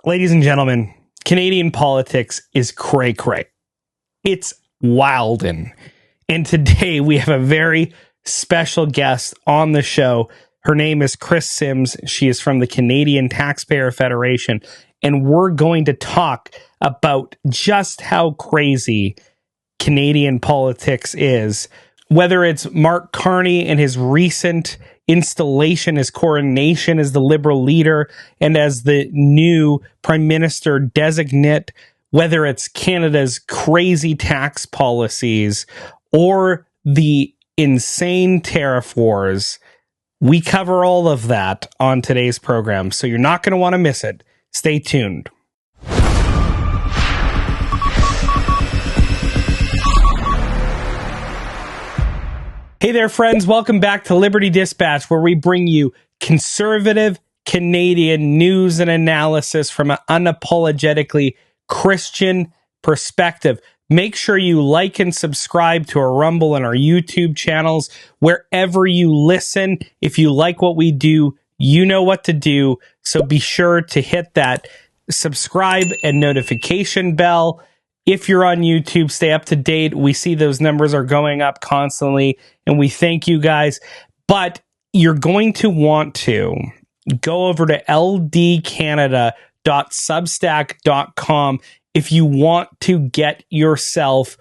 Ladies and gentlemen, Canadian politics is cray-cray. It's wildin'. And today we have a very special guest on the show. Her name is Chris Sims. She is from the Canadian Taxpayers Federation. And we're going to talk about just how crazy Canadian politics is. Whether it's Mark Carney and his recent installation, his coronation as the Liberal leader and as the new Prime Minister designate, whether it's Canada's crazy tax policies or the insane tariff wars, we cover all of that on today's program. So you're not going to want to miss it. Stay tuned. Hey there, friends. Welcome back to Liberty Dispatch, where we bring you conservative Canadian news and analysis from an unapologetically Christian perspective. Make sure you like and subscribe to our Rumble and our YouTube channels, wherever you listen. If you like what we do, you know what to do. So be sure to hit that subscribe and notification bell. If you're on YouTube, stay up to date. We see those numbers are going up constantly, and we thank you guys. But you're going to want to go over to ldcanada.substack.com if you want to get yourself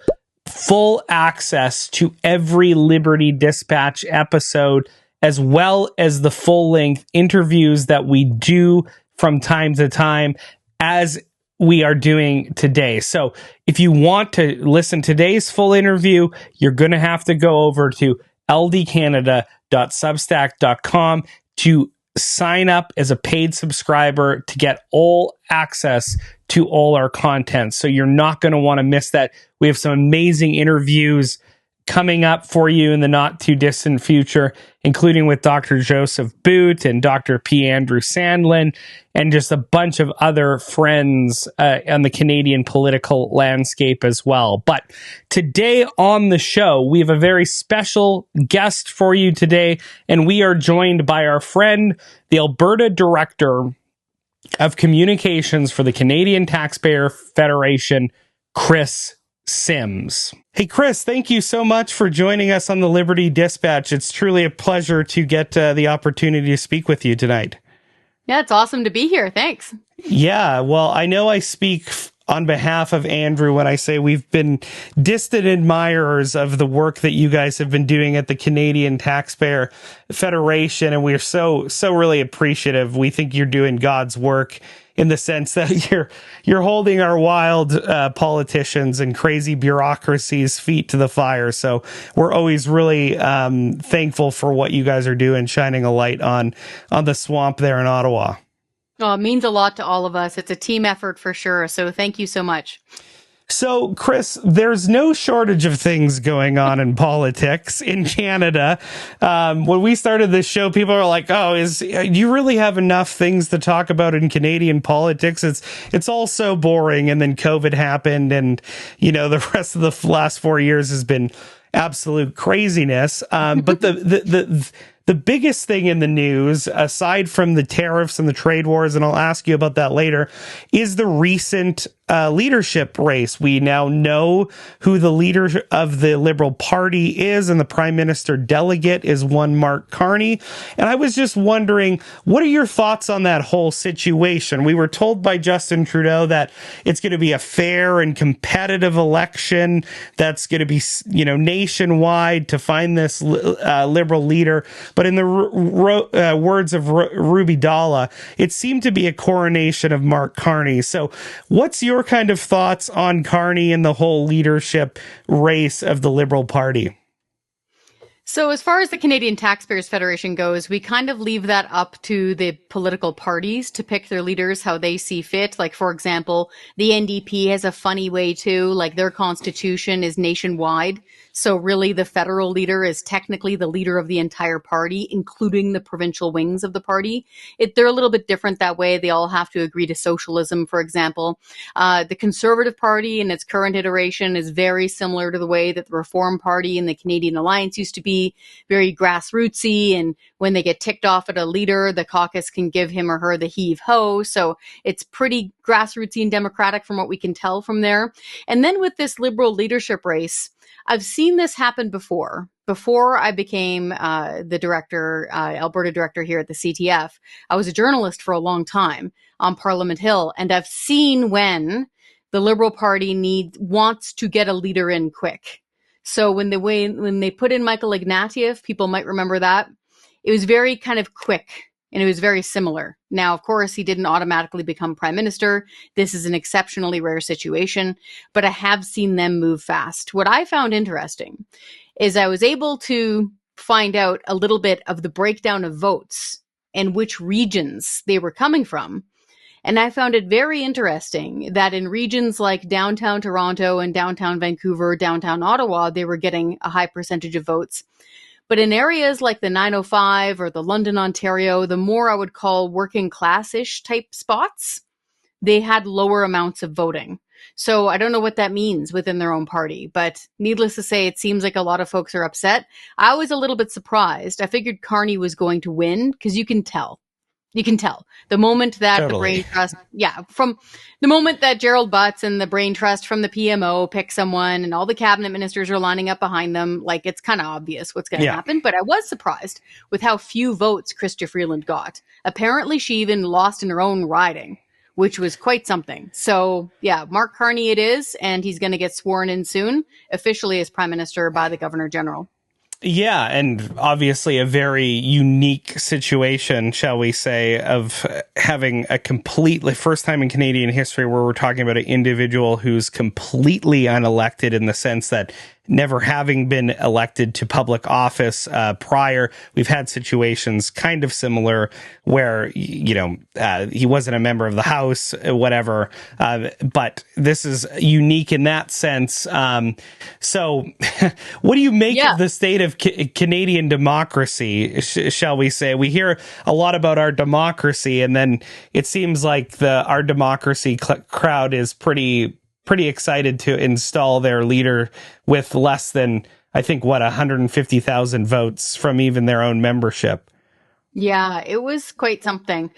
full access to every Liberty Dispatch episode, as well as the full-length interviews that we do from time to time, as we are doing today. So if you want to listen to today's full interview, you're going to have to go over to ldcanada.substack.com to sign up as a paid subscriber to get all access to all our content. So you're not going to want to miss that. We have some amazing interviews coming up for you in the not too distant future, including with Dr. Joseph Boot and Dr. P. Andrew Sandlin, and just a bunch of other friends on the Canadian political landscape as well. But today on the show, we have a very special guest for you today, and we are joined by our friend, the Alberta Director of Communications for the Canadian Taxpayers Federation, Chris Sims. Hey, Chris, thank you so much for joining us on the Liberty Dispatch. It's truly a pleasure to get the opportunity to speak with you tonight. Yeah, it's awesome to be here. Thanks. Yeah, well, I know I speak on behalf of Andrew when I say we've been distant admirers of the work that you guys have been doing at the Canadian Taxpayer Federation, and we're so really appreciative. We think you're doing God's work in the sense that you're holding our wild politicians and crazy bureaucracies' feet to the fire. So we're always really thankful for what you guys are doing, shining a light on the swamp there in Ottawa. Oh, it means a lot to all of us. It's a team effort for sure. So thank you so much. So, Chris, there's no shortage of things going on in politics in Canada. When we started this show, people are like, "Oh, do you really have enough things to talk about in Canadian politics? It's all so boring." And then COVID happened, and the rest of the last 4 years has been absolute craziness. But the biggest thing in the news, aside from the tariffs and the trade wars, and I'll ask you about that later, is the recent leadership race. We now know who the leader of the Liberal Party is, and the Prime Minister delegate is one Mark Carney. And I was just wondering, what are your thoughts on that whole situation? We were told by Justin Trudeau that it's going to be a fair and competitive election that's going to be, nationwide to find this Liberal leader. But in the words of Ruby Dalla, it seemed to be a coronation of Mark Carney. So what's your kind of thoughts on Carney and the whole leadership race of the Liberal Party? So as far as the Canadian Taxpayers Federation goes, we kind of leave that up to the political parties to pick their leaders how they see fit. Like, for example, the NDP has a funny way too, like their constitution is nationwide. So really the federal leader is technically the leader of the entire party, including the provincial wings of the party. They're a little bit different that way. They all have to agree to socialism, for example. The Conservative Party in its current iteration is very similar to the way that the Reform Party and the Canadian Alliance used to be, very grassrootsy. And when they get ticked off at a leader, the caucus can give him or her the heave ho. So it's pretty grassrootsy and democratic from what we can tell from there. And then with this Liberal leadership race, I've seen this happen before. Before I became the director, Alberta director here at the CTF, I was a journalist for a long time on Parliament Hill, and I've seen when the Liberal Party wants to get a leader in quick. So when they put in Michael Ignatieff, people might remember that, it was very kind of quick. And it was very similar. Now, of course, he didn't automatically become prime minister. This is an exceptionally rare situation, but I have seen them move fast. What I found interesting is I was able to find out a little bit of the breakdown of votes and which regions they were coming from. And I found it very interesting that in regions like downtown Toronto and downtown Vancouver, downtown Ottawa, they were getting a high percentage of votes. But in areas like the 905 or the London, Ontario, the more I would call working class-ish type spots, they had lower amounts of voting. So I don't know what that means within their own party, but needless to say, it seems like a lot of folks are upset. I was a little bit surprised. I figured Carney was going to win because you can tell. You can tell the moment that the Brain Trust, from the moment that Gerald Butts and the Brain Trust from the PMO pick someone and all the cabinet ministers are lining up behind them, like it's kind of obvious what's going to happen. But I was surprised with how few votes Chrystia Freeland got. Apparently she even lost in her own riding, which was quite something. So yeah, Mark Carney it is, and he's going to get sworn in soon, officially as Prime Minister by the Governor General. Yeah, and obviously a very unique situation, shall we say, of having a completely first time in Canadian history where we're talking about an individual who's completely unelected in the sense that never having been elected to public office prior. We've had situations kind of similar where, he wasn't a member of the House, whatever. But this is unique in that sense. So what do you make of the state of Canadian democracy, shall we say? We hear a lot about our democracy, and then it seems like our democracy crowd is pretty excited to install their leader with less than, I think, 150,000 votes from even their own membership. Yeah, it was quite something.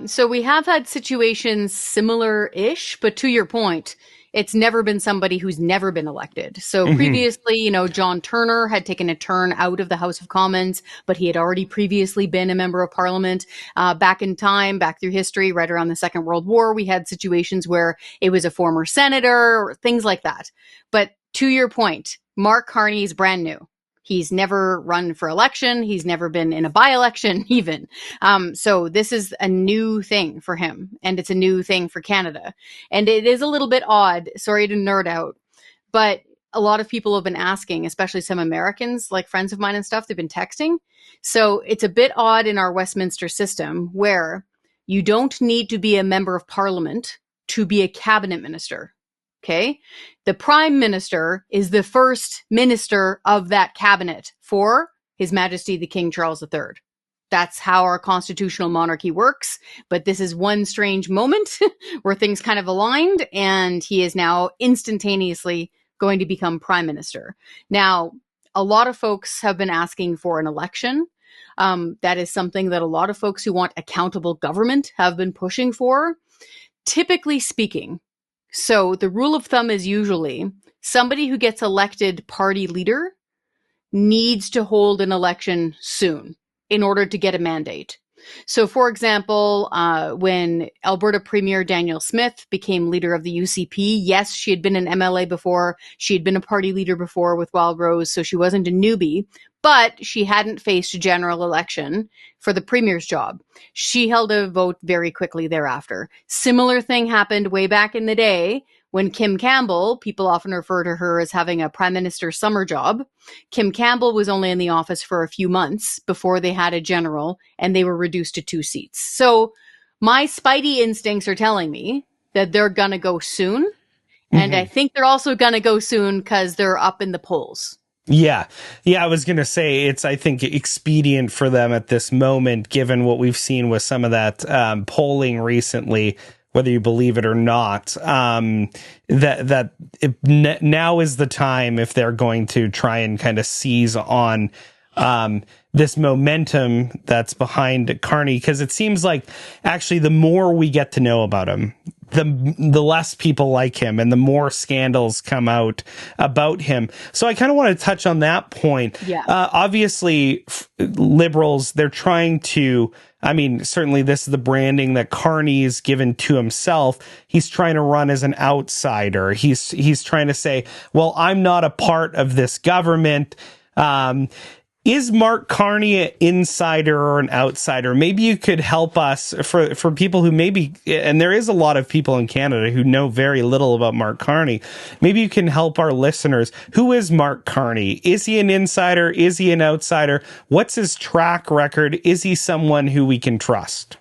So we have had situations similar-ish, but to your point, it's never been somebody who's never been elected. So previously, John Turner had taken a turn out of the House of Commons, but he had already previously been a member of Parliament. Back in time, back through history, right around the Second World War, we had situations where it was a former senator or things like that. But to your point, Mark Carney is brand new. He's never run for election. He's never been in a by-election even. So this is a new thing for him, and it's a new thing for Canada. And it is a little bit odd, sorry to nerd out, but a lot of people have been asking, especially some Americans, like friends of mine and stuff, they've been texting. So it's a bit odd in our Westminster system where you don't need to be a member of Parliament to be a cabinet minister. Okay. The Prime Minister is the first minister of that cabinet for His Majesty the King Charles III. That's how our constitutional monarchy works. But this is one strange moment where things kind of aligned, and he is now instantaneously going to become Prime Minister. Now, a lot of folks have been asking for an election. That is something that a lot of folks who want accountable government have been pushing for. Typically speaking, so the rule of thumb is usually somebody who gets elected party leader needs to hold an election soon in order to get a mandate. So, for example, when Alberta Premier Danielle Smith became leader of the UCP, yes, she had been an MLA before. She had been a party leader before with Wild Rose, so she wasn't a newbie. But she hadn't faced a general election for the premier's job. She held a vote very quickly thereafter. Similar thing happened way back in the day when Kim Campbell, people often refer to her as having a prime minister summer job. Kim Campbell was only in the office for a few months before they had a general, and they were reduced to 2 seats. So my spidey instincts are telling me that they're going to go soon. And I think they're also going to go soon because they're up in the polls. Yeah. Yeah. I was going to say it's, I think, expedient for them at this moment, given what we've seen with some of that polling recently, whether you believe it or not, now is the time if they're going to try and kind of seize on this momentum that's behind Carney, because it seems like actually the more we get to know about him, the less people like him and the more scandals come out about him. So I kind of want to touch on that point. Yeah. Obviously, liberals, they're trying to, I mean, certainly this is the branding that Carney's given to himself. He's trying to run as an outsider. He's trying to say, well, I'm not a part of this government. Is Mark Carney an insider or an outsider? Maybe you could help us for people who maybe, and there is a lot of people in Canada who know very little about Mark Carney. Maybe you can help our listeners. Who is Mark Carney? Is he an insider? Is he an outsider? What's his track record? Is he someone who we can trust?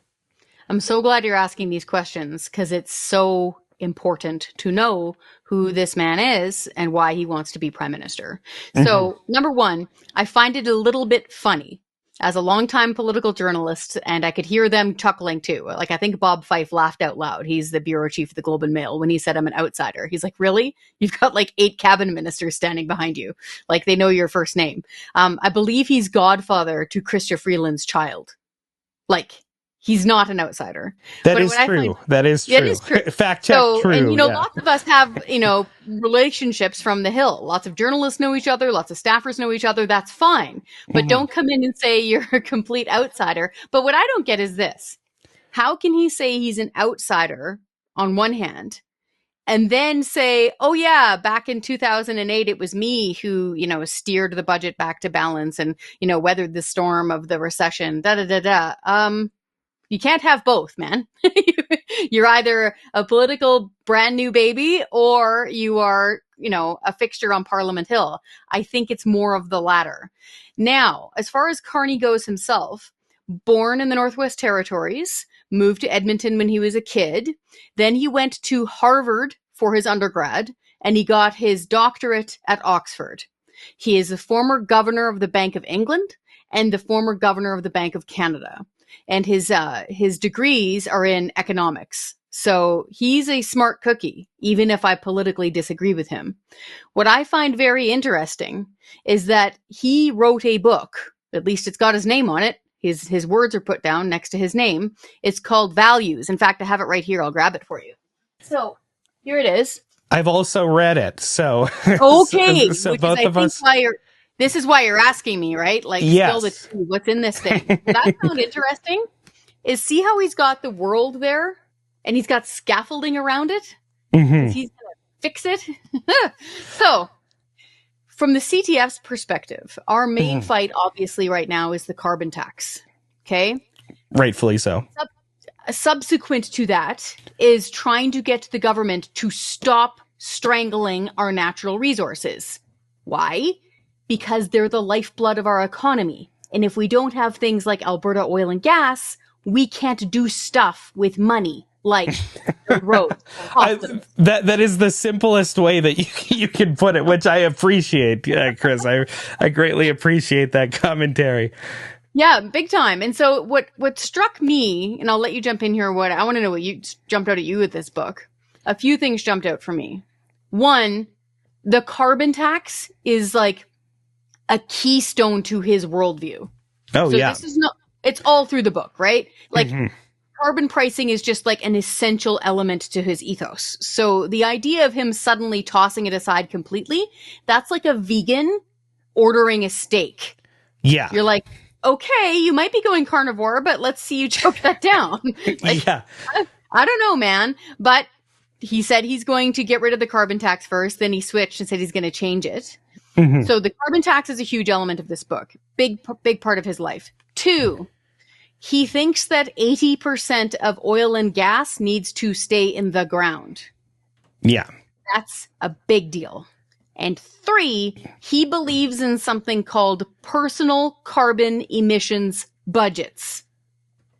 I'm so glad you're asking these questions because it's so important to know who this man is and why he wants to be prime minister. So, number one, I find it a little bit funny as a longtime political journalist, and I could hear them chuckling too. Like, I think Bob Fife laughed out loud. He's the bureau chief of the Globe and Mail when he said I'm an outsider. He's like, really? You've got like 8 cabinet ministers standing behind you. Like, they know your first name. I believe he's godfather to Chrystia Freeland's child. Like, he's not an outsider. That is true. That is true. Fact check, true. And, lots of us have, relationships from the Hill. Lots of journalists know each other. Lots of staffers know each other. That's fine. But don't come in and say you're a complete outsider. But what I don't get is this. How can he say he's an outsider on one hand and then say, oh, yeah, back in 2008, it was me who, steered the budget back to balance and, weathered the storm of the recession, You can't have both, man. You're either a political brand new baby or you are, a fixture on Parliament Hill. I think it's more of the latter. Now, as far as Carney goes himself, born in the Northwest Territories, moved to Edmonton when he was a kid. Then he went to Harvard for his undergrad and he got his doctorate at Oxford. He is the former governor of the Bank of England and the former governor of the Bank of Canada. And his degrees are in economics. So he's a smart cookie, even if I politically disagree with him. What I find very interesting is that he wrote a book, at least it's got his name on it. His words are put down next to his name. It's called Values. In fact, I have it right here. I'll grab it for you. So here it is. I've also read it. So okay, so both of us. This is why you're asking me, right? Like, yes. Spill the tea. What's in this thing? What I found interesting is see how he's got the world there and he's got scaffolding around it? Mm-hmm. He's going to fix it. So, from the CTF's perspective, our main fight, obviously, right now is the carbon tax. Okay? Rightfully so. Subsequent to that is trying to get the government to stop strangling our natural resources. Why? Because they're the lifeblood of our economy. And if we don't have things like Alberta oil and gas, we can't do stuff with money like roads. That is the simplest way that you can put it, which I appreciate, Chris. I greatly appreciate that commentary. Yeah, big time. And so what struck me, and I'll let you jump in here, I want to know what jumped out at you with this book. A few things jumped out for me. One, the carbon tax is like a keystone to his worldview. Oh, so yeah. This is it's all through the book, right? Like carbon pricing is just like an essential element to his ethos. So the idea of him suddenly tossing it aside completely, that's like a vegan ordering a steak. Yeah. You're like, okay, you might be going carnivore, but let's see you choke that down. Like, yeah. I don't know, man. But he said he's going to get rid of the carbon tax first. Then he switched and said he's going to change it. So the carbon tax is a huge element of this book. Big part of his life. 2, he thinks that 80% of oil and gas needs to stay in the ground. Yeah. That's a big deal. And 3, he believes in something called personal carbon emissions budgets.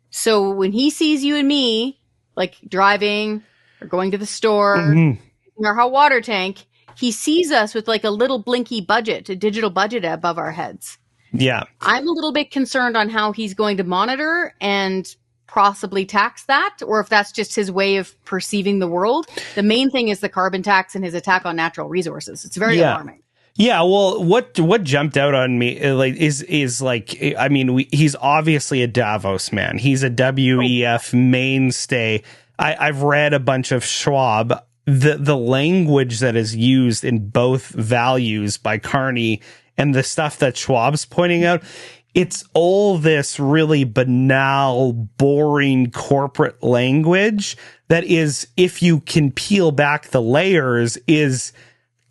So when he sees you and me, like driving or going to the store, our hot water tank, he sees us with like a little blinky budget, a digital budget above our heads. Yeah. I'm a little bit concerned on how he's going to monitor and possibly tax that, or if that's just his way of perceiving the world. The main thing is the carbon tax and his attack on natural resources. It's very alarming. Yeah, well, what jumped out on me is like, I mean, he's obviously a Davos man. He's a WEF mainstay. I've read a bunch of Schwab. The language that is used in both values by Carney and the stuff that Schwab's pointing out, it's all this really banal, boring corporate language that is, if you can peel back the layers, is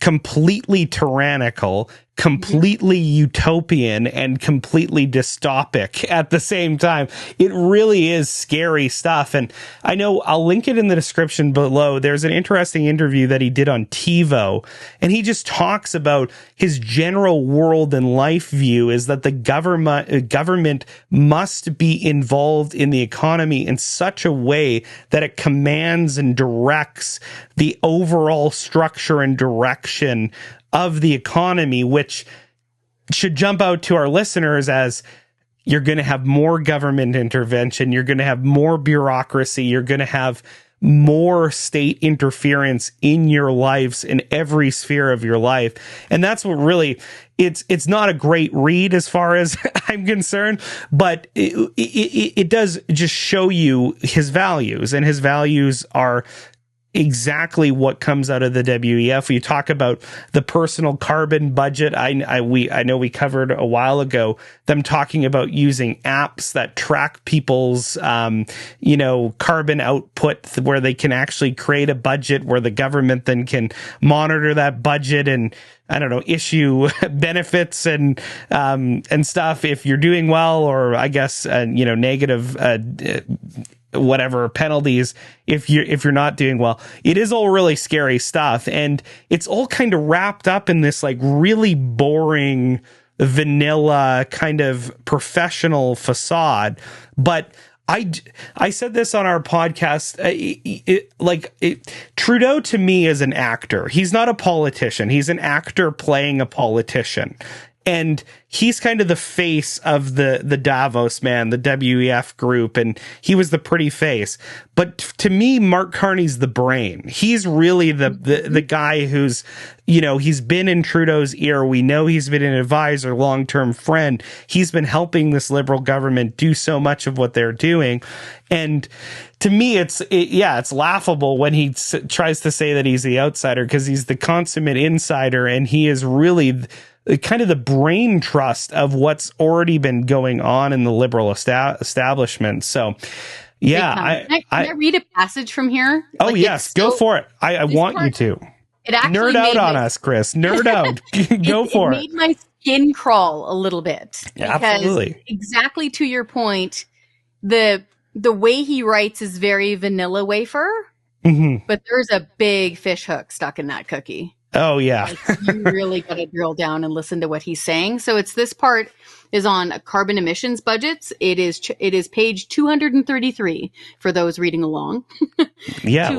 completely tyrannical, completely utopian, and completely dystopic at the same time. It really is scary stuff. And I know I'll link it in the description below. There's an interesting interview that he did on TiVo, and he just talks about his general world and life view is that the government must be involved in the economy in such a way that it commands and directs the overall structure and direction of the economy, which should jump out to our listeners as you're going to have more government intervention, you're going to have more bureaucracy, you're going to have more state interference in your lives, in every sphere of your life. And that's what really, it's not a great read as far as I'm concerned, but it does just show you his values, and his values are exactly what comes out of the WEF. You talk about the personal carbon budget. I know we covered a while ago them talking about using apps that track people's carbon output, where they can actually create a budget where the government then can monitor that budget and, I don't know, issue benefits and stuff if you're doing well, or I guess negative whatever penalties if you're not doing well. It is all really scary stuff, and it's all kind of wrapped up in this like really boring, vanilla kind of professional facade. But I said this on our podcast, Trudeau to me is an actor. He's not a politician. He's an actor playing a politician. And he's kind of the face of the Davos man, the WEF group, and he was the pretty face. But to me, Mark Carney's the brain. He's really the guy who's, he's been in Trudeau's ear. We know he's been an advisor, long-term friend. He's been helping this Liberal government do so much of what they're doing. And to me, it's laughable when he tries to say that he's the outsider, because he's the consummate insider, and he is really kind of the brain trust of what's already been going on in the Liberal establishment. So, yeah. Can I read a passage from here? Oh, yes. Go for it. I want you to. It actually nerd out on us, Chris. Nerd out. Go for it. It made my skin crawl a little bit. Yeah, absolutely. Exactly to your point, the way he writes is very vanilla wafer, but there's a big fish hook stuck in that cookie. Oh, yeah. You really got to drill down and listen to what he's saying. So this part is on carbon emissions budgets. It is page 233 for those reading along. Yeah.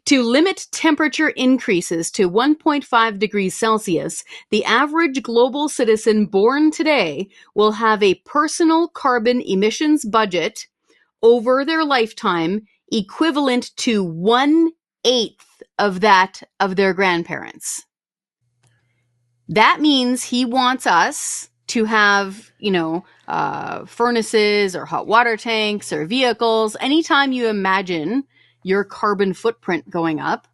To limit temperature increases to 1.5 degrees Celsius, the average global citizen born today will have a personal carbon emissions budget over their lifetime equivalent to 1/8 of that of their grandparents. That means he wants us to have, furnaces or hot water tanks or vehicles. Anytime you imagine your carbon footprint going up,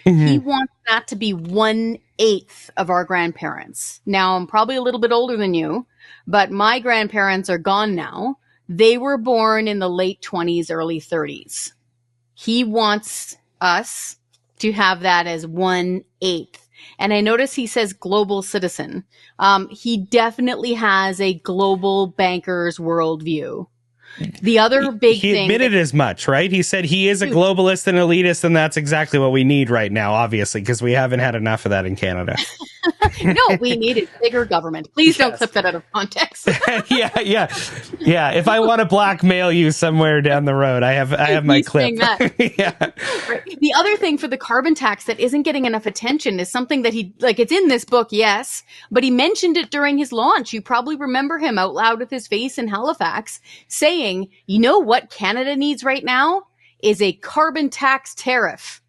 he wants that to be 1/8 of our grandparents. Now, I'm probably a little bit older than you, but my grandparents are gone now. They were born in the late 20s, early 30s. He wants us to have that as 1/8. And I notice he says global citizen. He definitely has a global banker's worldview. The other big thing. He admitted as much, right? He said he is a globalist and elitist, and that's exactly what we need right now, obviously, because we haven't had enough of that in Canada. No, we needed bigger government. Please don't clip that out of context. yeah. If I want to blackmail you somewhere down the road, I have my clip. Yeah. Right. The other thing for the carbon tax that isn't getting enough attention is something that it's in this book, yes, but he mentioned it during his launch. You probably remember him out loud with his face in Halifax saying, you know what Canada needs right now is a carbon tax tariff.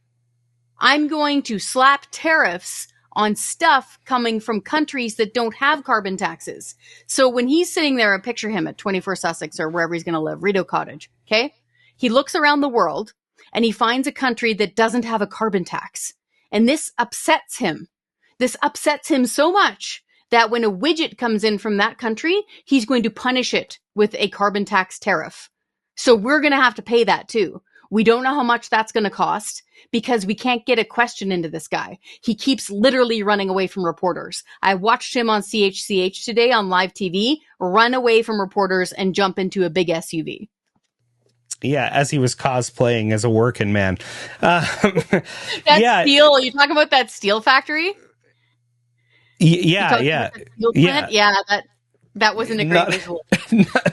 I'm going to slap tariffs on stuff coming from countries that don't have carbon taxes. So when he's sitting there, I picture him at 24 Sussex or wherever he's going to live, Rideau Cottage, okay? He looks around the world and he finds a country that doesn't have a carbon tax. And this upsets him. This upsets him so much that when a widget comes in from that country, he's going to punish it with a carbon tax tariff. So we're going to have to pay that too. We don't know how much that's going to cost because we can't get a question into this guy. He keeps literally running away from reporters. I watched him on CHCH today on live TV, run away from reporters and jump into a big SUV. Yeah, as he was cosplaying as a working man. Steel. You talk about that steel factory? Yeah. That wasn't a great visual.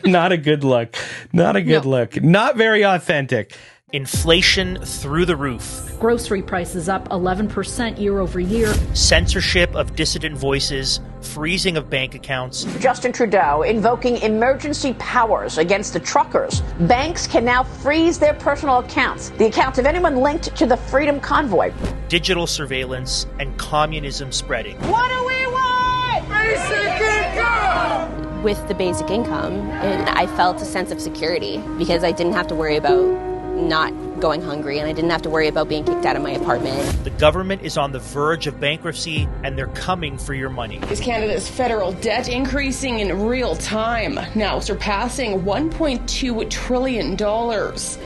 Not a good look. Look. Not very authentic. Inflation through the roof. Grocery prices up 11% year over year. Censorship of dissident voices. Freezing of bank accounts. Justin Trudeau invoking emergency powers against the truckers. Banks can now freeze their personal accounts, the accounts of anyone linked to the Freedom Convoy. Digital surveillance and communism spreading. What do we want? Basic income! With the basic income, and I felt a sense of security because I didn't have to worry about not going hungry, and I didn't have to worry about being kicked out of my apartment. The government is on the verge of bankruptcy, and they're coming for your money. Is Canada's federal debt increasing in real time, now surpassing $1.2 trillion?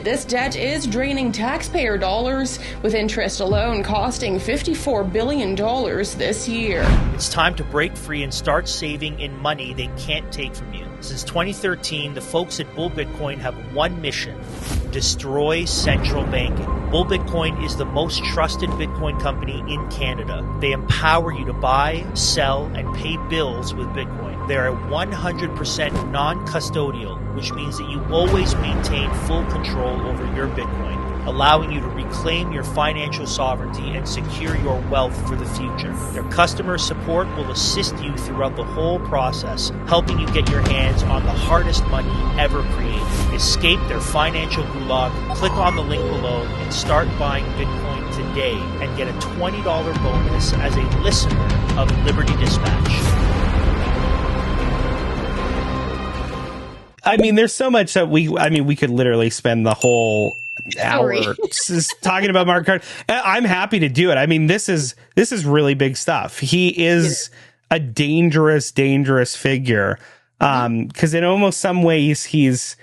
This debt is draining taxpayer dollars, with interest alone costing $54 billion this year. It's time to break free and start saving in money they can't take from you. Since 2013, the folks at Bull Bitcoin have one mission: destroy central banking. Bull Bitcoin is the most trusted Bitcoin company in Canada. They empower you to buy, sell, and pay bills with Bitcoin. They are 100% non-custodial, which means that you always maintain full control over your Bitcoin, allowing you to reclaim your financial sovereignty and secure your wealth for the future. Their customer support will assist you throughout the whole process, helping you get your hands on the hardest money ever created. Escape their financial gulag, click on the link below, and start buying Bitcoin today and get a $20 bonus as a listener of Liberty Dispatch. I mean, there's so much that we could literally spend the whole hour just talking about Mark Carney. I'm happy to do it. I mean, this is really big stuff. He is a dangerous figure. Because in almost some ways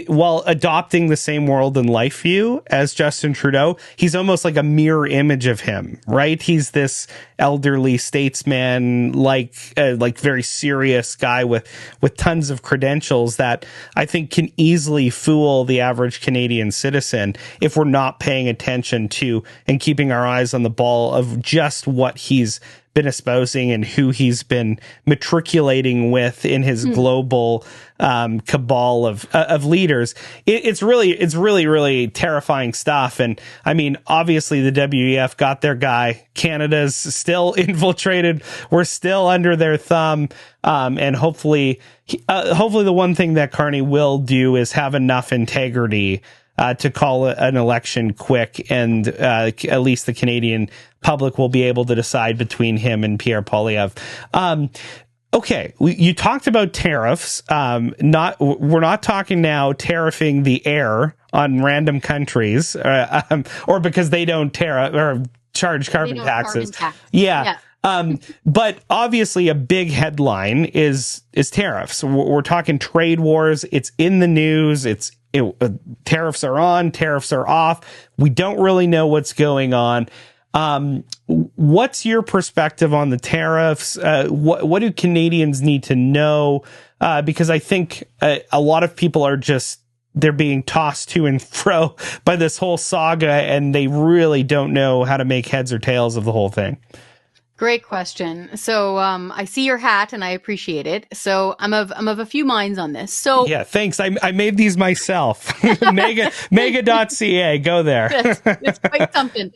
while adopting the same world and life view as Justin Trudeau, he's almost like a mirror image of him, right? He's this elderly statesman, like very serious guy with tons of credentials that I think can easily fool the average Canadian citizen if we're not paying attention to and keeping our eyes on the ball of just what he's been espousing and who he's been matriculating with in his global cabal of leaders. It's really terrifying stuff. And I mean, obviously the WEF got their guy. Canada's still infiltrated. We're still under their thumb. And hopefully the one thing that Carney will do is have enough integrity to call an election quick, and at least the Canadian public will be able to decide between him and Pierre Poilievre. Okay, you talked about tariffs. We're not talking now tariffing the air on random countries, or because they don't tariff or charge carbon taxes. Yeah. But obviously a big headline is tariffs. We're talking trade wars. It's in the news. Tariffs are on, tariffs are off. We don't really know what's going on. What's your perspective on the tariffs? What do Canadians need to know? Because I think a lot of people they're being tossed to and fro by this whole saga, and they really don't know how to make heads or tails of the whole thing. Great question. So I see your hat and I appreciate it. So I'm of a few minds on this. So yeah, thanks. I made these myself. Mega.ca. Go there. it's quite something.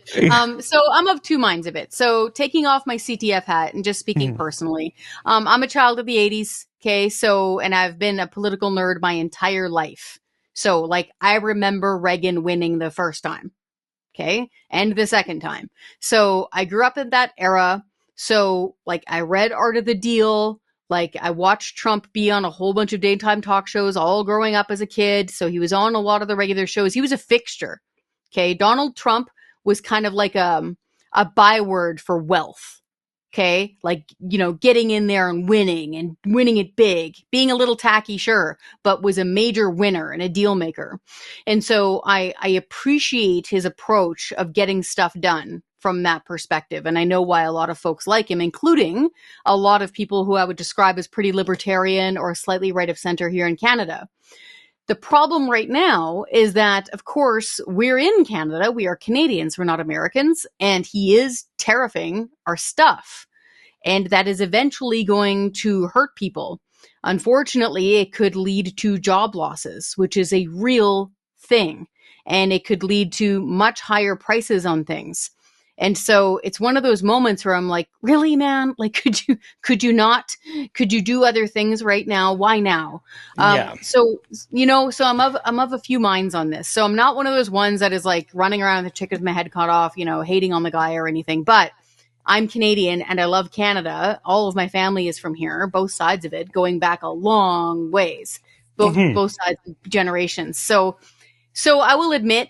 So I'm of two minds of it. So taking off my CTF hat and just speaking personally, I'm a child of the 80s. Okay. So, and I've been a political nerd my entire life. So like I remember Reagan winning the first time. Okay. And the second time. So I grew up in that era. So like I read Art of the Deal. Like I watched Trump be on a whole bunch of daytime talk shows all growing up as a kid. So he was on a lot of the regular shows. He was a fixture. Okay. Donald Trump was kind of like a byword for wealth. Okay. Like, you know, getting in there and winning it big, being a little tacky, sure, but was a major winner and a deal maker. And so I appreciate his approach of getting stuff done from that perspective. And I know why a lot of folks like him, including a lot of people who I would describe as pretty libertarian or slightly right of center here in Canada. The problem right now is that, of course, we're in Canada. We are Canadians. We're not Americans. And he is tariffing our stuff. And that is eventually going to hurt people. Unfortunately, it could lead to job losses, which is a real thing. And it could lead to much higher prices on things. And so it's one of those moments where I'm like, really, man? Like, could you do other things right now? Why now? So, you know, so I'm of a few minds on this. So I'm not one of those ones that is like running around with the chicken with my head cut off, you know, hating on the guy or anything. But I'm Canadian and I love Canada. All of my family is from here, both sides of it, going back a long ways, both sides of generations. So I will admit,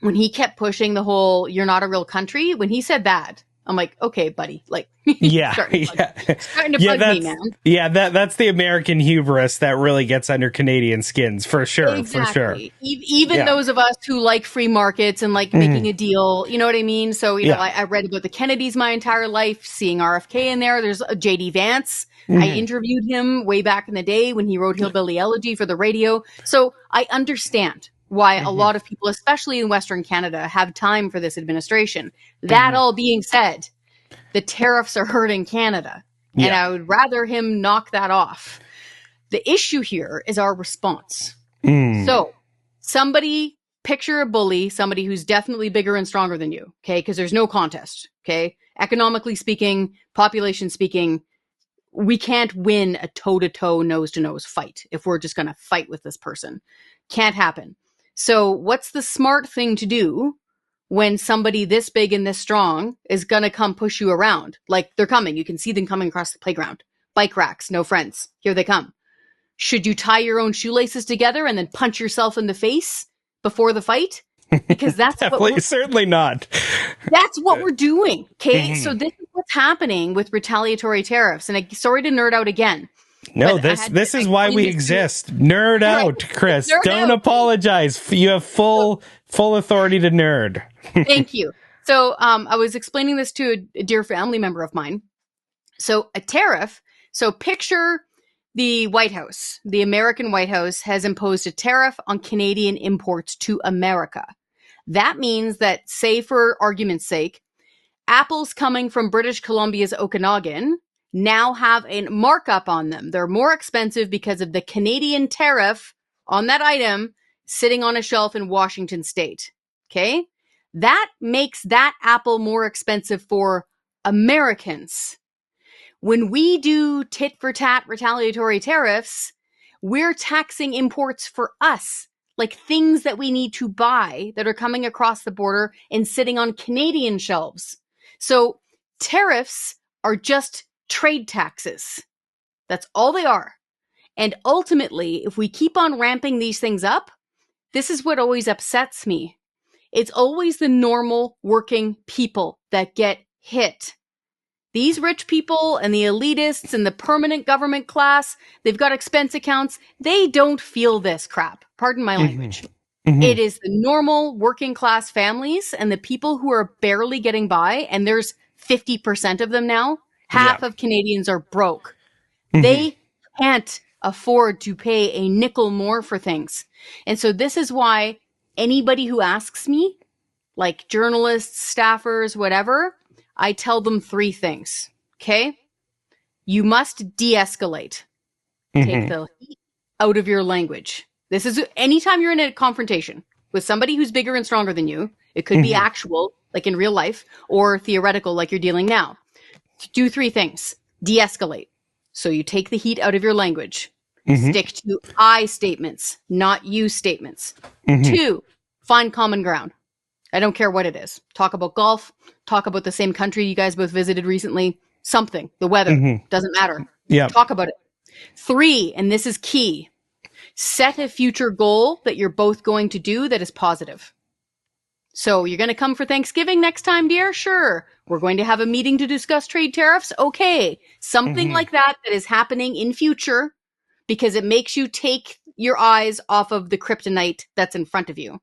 when he kept pushing the whole, you're not a real country, when he said that, I'm like, okay, buddy, like, starting to bug me, man. Yeah, that's the American hubris that really gets under Canadian skins, for sure, exactly. for sure. Even those of us who like free markets and like making a deal, you know what I mean? So, you know, I read about the Kennedys my entire life, seeing RFK in there. There's J.D. Vance. I interviewed him way back in the day when he wrote Hillbilly Elegy for the radio. So I understand why a lot of people, especially in Western Canada, have time for this administration. That all being said, the tariffs are hurting Canada, and I would rather him knock that off. The issue here is our response. So somebody, picture a bully, somebody who's definitely bigger and stronger than you, okay? Because there's no contest, okay? Economically speaking, population speaking, we can't win a toe-to-toe, nose-to-nose fight if we're just going to fight with this person. Can't happen. So what's the smart thing to do when somebody this big and this strong is going to come push you around? Like, they're coming. You can see them coming across the playground. Bike racks, no friends. Here they come. Should you tie your own shoelaces together and then punch yourself in the face before the fight? Because that's certainly not. That's what we're doing. Okay. So this is what's happening with retaliatory tariffs. And sorry to nerd out again. No, this is why we exist. Nerd out, Chris. Don't apologize. You have full authority to nerd. Thank you. So I was explaining this to a dear family member of mine. So a tariff. So picture the White House. The American White House has imposed a tariff on Canadian imports to America. That means that, say for argument's sake, apples coming from British Columbia's Okanagan now have a markup on them. They're more expensive because of the Canadian tariff on that item sitting on a shelf in Washington state. Okay? That makes that apple more expensive for Americans. When we do tit for tat retaliatory tariffs, we're taxing imports for us, like things that we need to buy that are coming across the border and sitting on Canadian shelves. So tariffs are just trade taxes. That's all they are. And ultimately, if we keep on ramping these things up, this is what always upsets me. It's always the normal working people that get hit. These rich people and the elitists and the permanent government class, they've got expense accounts. They don't feel this crap. Pardon my language. It is the normal working class families and the people who are barely getting by, and there's 50% of them now. Half of Canadians are broke. They can't afford to pay a nickel more for things. And so this is why anybody who asks me, like journalists, staffers, whatever, I tell them 3 things. Okay. You must de-escalate. Take the heat out of your language. This is anytime you're in a confrontation with somebody who's bigger and stronger than you. It could be actual, like in real life, or theoretical, like you're dealing now. Do 3 things. De-escalate. So you take the heat out of your language. Stick to I statements, not you statements. 2, find common ground. I don't care what it is. Talk about golf. Talk about the same country you guys both visited recently. Something. The weather. Doesn't matter. Yeah. Talk about it. 3, and this is key. Set a future goal that you're both going to do that is positive. So you're going to come for Thanksgiving next time, dear? Sure. We're going to have a meeting to discuss trade tariffs? Okay. Something like that is happening in future because it makes you take your eyes off of the kryptonite that's in front of you.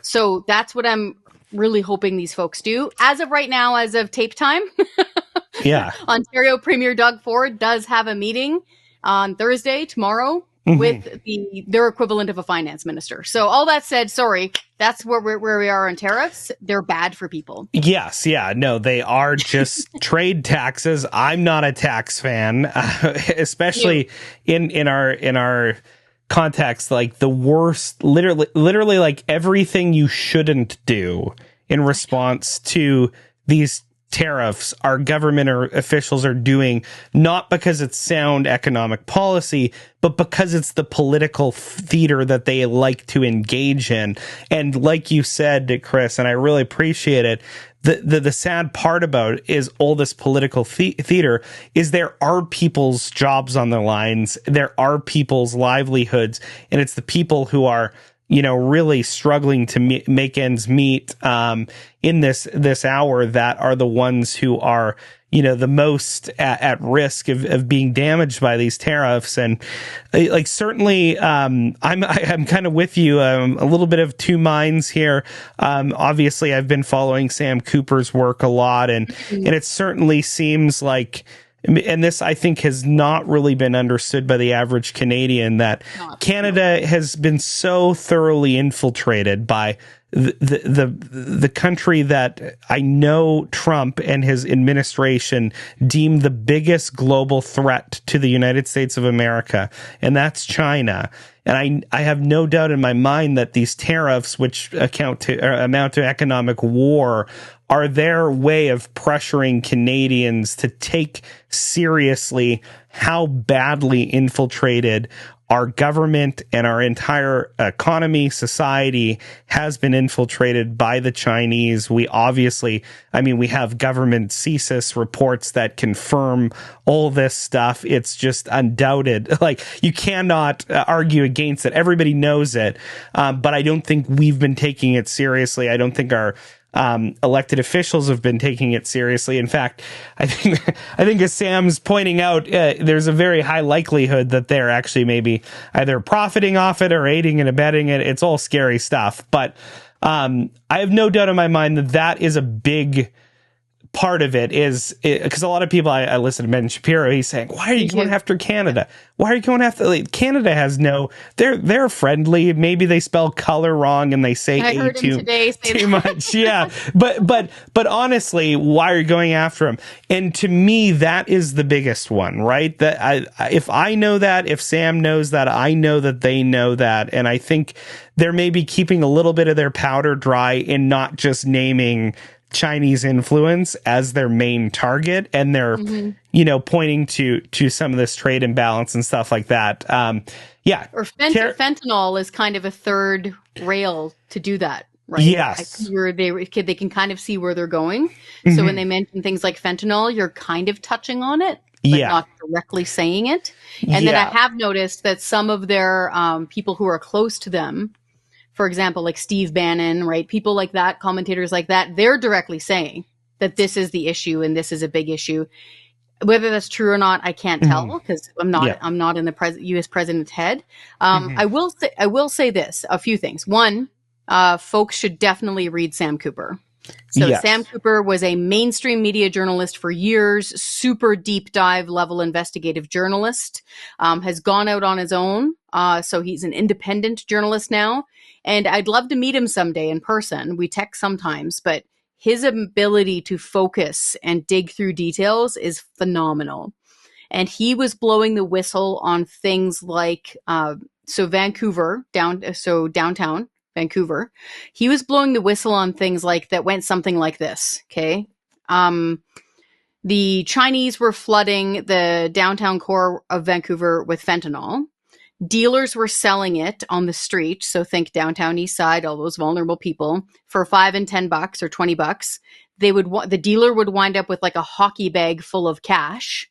So that's what I'm really hoping these folks do. As of right now, as of tape time, Ontario Premier Doug Ford does have a meeting on Thursday, tomorrow, with their equivalent of a finance minister. So all that said, sorry, that's where we are on tariffs. They're bad for people. Yes, yeah, no, they are just trade taxes. I'm not a tax fan, especially in our context. Like the worst, literally, like everything you shouldn't do in response to these tariffs our government or officials are doing, not because it's sound economic policy, but because it's the political theater that they like to engage in. And like you said, Chris, and I really appreciate it, the sad part about it is all this political theater is there are people's jobs on the lines, there are people's livelihoods, and it's the people who are really struggling to make ends meet in this hour that are the ones who are, the most at risk of being damaged by these tariffs. And like, certainly, I'm kind of with you, a little bit of two minds here. Obviously I've been following Sam Cooper's work a lot, and it certainly seems like, and this, I think, has not really been understood by the average Canadian, that Canada has been so thoroughly infiltrated by the country that I know Trump and his administration deem the biggest global threat to the United States of America, and that's China. And I have no doubt in my mind that these tariffs, which amount to economic war, are their way of pressuring Canadians to take seriously how badly infiltrated our government and our entire economy, society has been infiltrated by the Chinese. We obviously, we have government CSIS reports that confirm all this stuff. It's just undoubted. Like, you cannot argue against it. Everybody knows it. But I don't think we've been taking it seriously. I don't think our elected officials have been taking it seriously. In fact, I think as Sam's pointing out, there's a very high likelihood that they're actually maybe either profiting off it or aiding and abetting it. It's all scary stuff. But I have no doubt in my mind that is a big part of it, is because a lot of people, I listen to Ben Shapiro, he's saying, why are you going after Canada? Why are you going after Canada? Has they're friendly. Maybe they spell color wrong and they say A too much. Yeah. But honestly, why are you going after them? And to me, that is the biggest one, right? That if I know that, if Sam knows that, I know that they know that. And I think they're maybe keeping a little bit of their powder dry in not just naming Chinese influence as their main target, and they're pointing to some of this trade imbalance and stuff like that. Or fentanyl is kind of a third rail to do that, right? Yes, where they can kind of see where they're going. So when they mention things like fentanyl, you're kind of touching on it, but not directly saying it. And then I have noticed that some of their people who are close to them, for example, like Steve Bannon, right? People like that, commentators like that, they're directly saying that this is the issue and this is a big issue. Whether that's true or not, I can't tell, because I'm not in the U.S. president's head. I will say this, a few things. One, folks should definitely read Sam Cooper. So Sam Cooper was a mainstream media journalist for years, super deep dive level investigative journalist, has gone out on his own. So he's an independent journalist now. And I'd love to meet him someday in person. We text sometimes, but his ability to focus and dig through details is phenomenal. And he was blowing the whistle on things like, downtown Vancouver. He was blowing the whistle on things like that went something like this. Okay. The Chinese were flooding the downtown core of Vancouver with fentanyl. Dealers were selling it on the street. So think downtown East Side, all those vulnerable people, for $5 and $10 or $20. The dealer would wind up with like a hockey bag full of cash.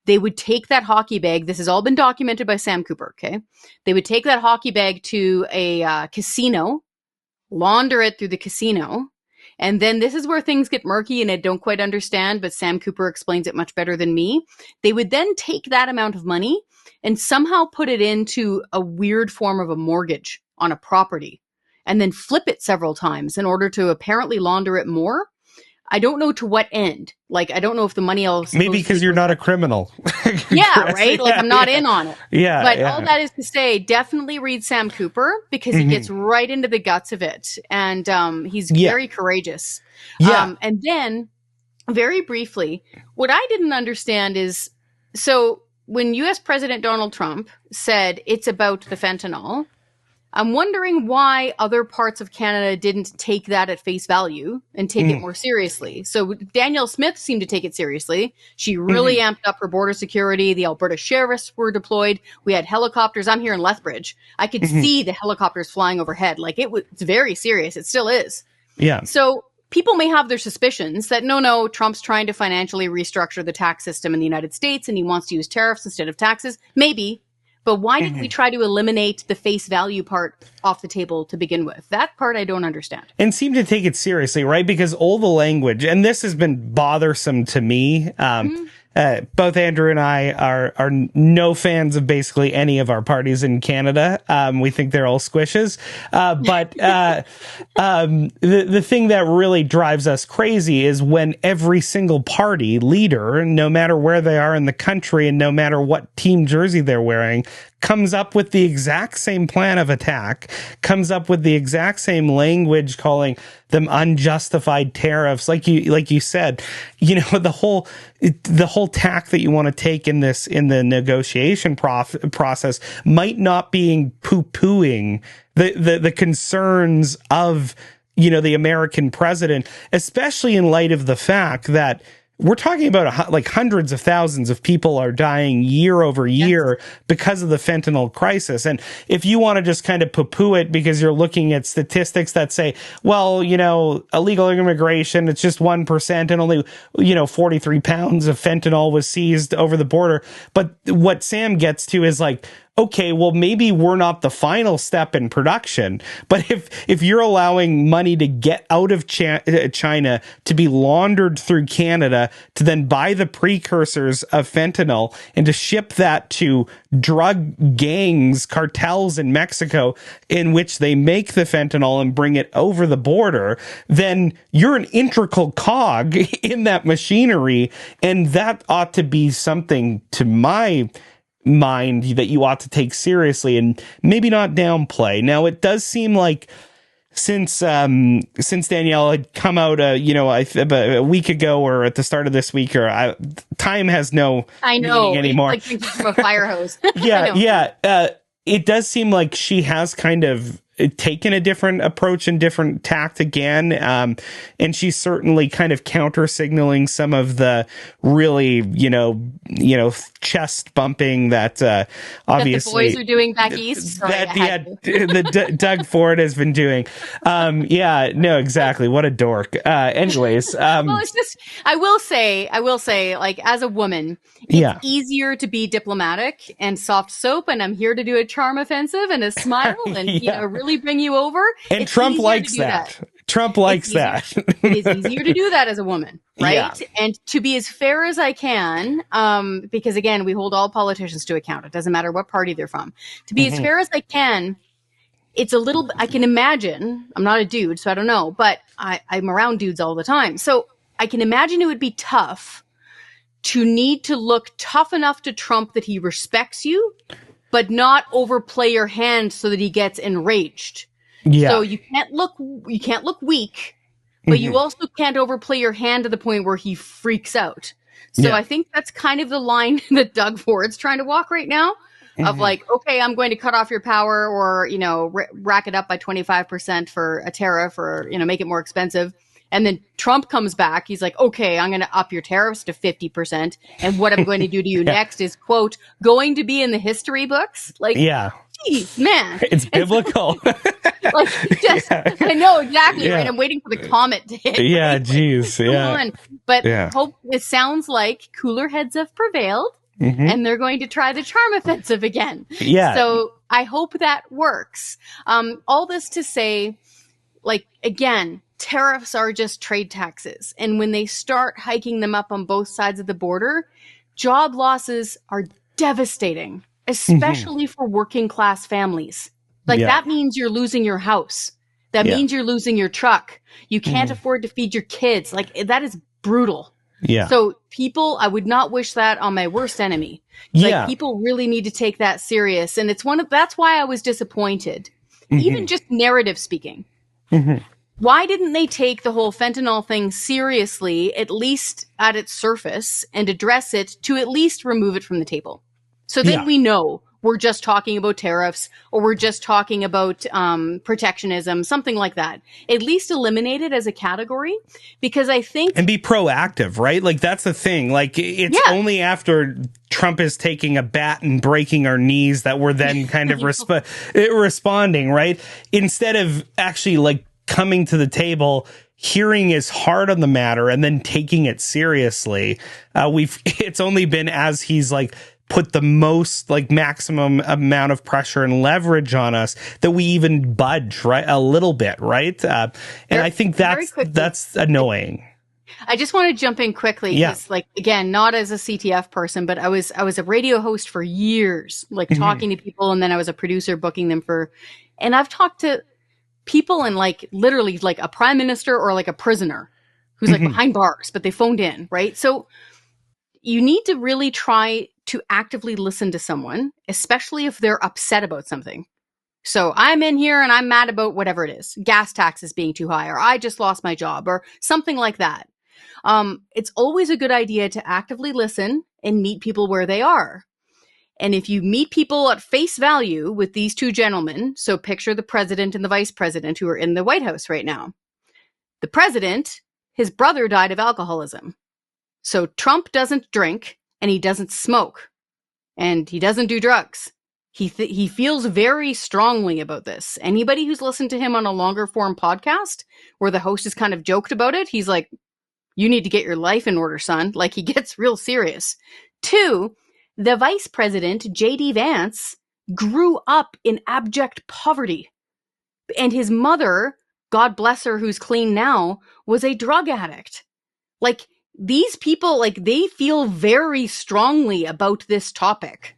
They would take that hockey bag. This has all been documented by Sam Cooper. Okay. They would take that hockey bag to a casino, launder it through the casino. And then this is where things get murky and I don't quite understand, but Sam Cooper explains it much better than me. They would then take that amount of money and somehow put it into a weird form of a mortgage on a property and then flip it several times in order to apparently launder it more. I don't know to what end. Like, I don't know if the money else. Maybe because you're not a criminal. Yeah, right? Like, I'm not in on it. Yeah. But all that is to say, definitely read Sam Cooper because he gets right into the guts of it. And he's very courageous. Yeah. And then, very briefly, what I didn't understand is, so when U.S. President Donald Trump said it's about the fentanyl, I'm wondering why other parts of Canada didn't take that at face value and take it more seriously. So Danielle Smith seemed to take it seriously. She really amped up her border security. The Alberta sheriffs were deployed. We had helicopters. I'm here in Lethbridge. I could see the helicopters flying overhead. Like it's very serious. It still is. Yeah. So people may have their suspicions that no, Trump's trying to financially restructure the tax system in the United States and he wants to use tariffs instead of taxes. Maybe. But why did we try to eliminate the face value part off the table to begin with? That part I don't understand. And seem to take it seriously, right? Because all the language, and this has been bothersome to me. Both Andrew and I are no fans of basically any of our parties in Canada. We think they're all squishes. But the thing that really drives us crazy is when every single party leader, no matter where they are in the country and no matter what team jersey they're wearing, comes up with the exact same plan of attack, comes up with the exact same language calling them unjustified tariffs. Like you said, the whole tack that you want to take in the negotiation process might not being poo-pooing the concerns of, the American president, especially in light of the fact that we're talking about like hundreds of thousands of people are dying year over year because of the fentanyl crisis. And if you want to just kind of poo-poo it because you're looking at statistics that say, well, illegal immigration, it's just 1% and only, 43 pounds of fentanyl was seized over the border. But what Sam gets to is like, okay, well, maybe we're not the final step in production, but if you're allowing money to get out of China to be laundered through Canada to then buy the precursors of fentanyl and to ship that to drug gangs, cartels in Mexico in which they make the fentanyl and bring it over the border, then you're an integral cog in that machinery. And that ought to be something, to my mind, that you ought to take seriously and maybe not downplay. Now, it does seem like since Danielle had come out, a week ago or at the start of this week, or time has no meaning anymore. Like drinking from a fire hose. It does seem like she has kind of taken a different approach and different tact again. And she's certainly kind of counter signaling some of the really, chest bumping that obviously that the boys are doing back east. Doug Ford has been doing. Exactly. What a dork. Anyways. Well, it's just, I will say, like, as a woman, it's easier to be diplomatic and soft soap. And I'm here to do a charm offensive and a smile and, really bring you over. And Trump likes that. Trump likes that. It is easier to do that as a woman, right? Yeah. And to be as fair as I can, because again, we hold all politicians to account. It doesn't matter what party they're from. To be as fair as I can, it's a little, I can imagine, I'm not a dude, so I don't know, but I'm around dudes all the time. So I can imagine it would be tough to need to look tough enough to Trump that he respects you, but not overplay your hand so that he gets enraged. Yeah. So you can't look weak, but you also can't overplay your hand to the point where he freaks out. So I think that's kind of the line that Doug Ford's trying to walk right now of like, okay, I'm going to cut off your power or, you know, rack it up by 25% for a tariff or, you know, make it more expensive. And then Trump comes back. He's like, okay, I'm going to up your tariffs to 50%. And what I'm going to do to you next is, quote, going to be in the history books. Like, geez, man. It's biblical. Like, just, I know exactly, right? I'm waiting for the comet to hit. Yeah, right? geez. Come on. But hope it sounds like cooler heads have prevailed and they're going to try the charm offensive again. Yeah. So I hope that works. All this to say, like, again, tariffs are just trade taxes. And when they start hiking them up on both sides of the border, job losses are devastating, especially for working class families. Like that means you're losing your house. That means you're losing your truck. You can't afford to feed your kids. Like that is brutal. Yeah. So people, I would not wish that on my worst enemy. Like people really need to take that serious. And it's that's why I was disappointed. Even just narrative speaking. Why didn't they take the whole fentanyl thing seriously, at least at its surface, and address it to at least remove it from the table? So then we know we're just talking about tariffs or we're just talking about protectionism, something like that. At least eliminate it as a category, because I think... And be proactive, right? Like, that's the thing. Like, it's only after Trump is taking a bat and breaking our knees that we're then kind of responding, right? Instead of actually, like, coming to the table, hearing his heart on the matter, and then taking it seriously. It's only been as he's, like, put the most, like, maximum amount of pressure and leverage on us that we even budge, right? A little bit, right? And I think that's annoying. I just want to jump in quickly. Because, like, again, not as a CTF person, but I was a radio host for years, like talking to people. And then I was a producer booking them and I've talked to people in like literally like a prime minister or like a prisoner who's like behind bars, but they phoned in, right? So you need to really try to actively listen to someone, especially if they're upset about something. So I'm in here and I'm mad about whatever it is, gas taxes being too high, or I just lost my job, or something like that. It's always a good idea to actively listen and meet people where they are. And if you meet people at face value with these two gentlemen, so picture the president and the vice president who are in the White House right now. The president, his brother died of alcoholism. So Trump doesn't drink and he doesn't smoke and he doesn't do drugs. He feels very strongly about this. Anybody who's listened to him on a longer form podcast where the host has kind of joked about it, he's like, you need to get your life in order, son. Like, he gets real serious. 2, the vice president, J.D. Vance, grew up in abject poverty. And his mother, God bless her, who's clean now, was a drug addict. Like, these people, like, they feel very strongly about this topic.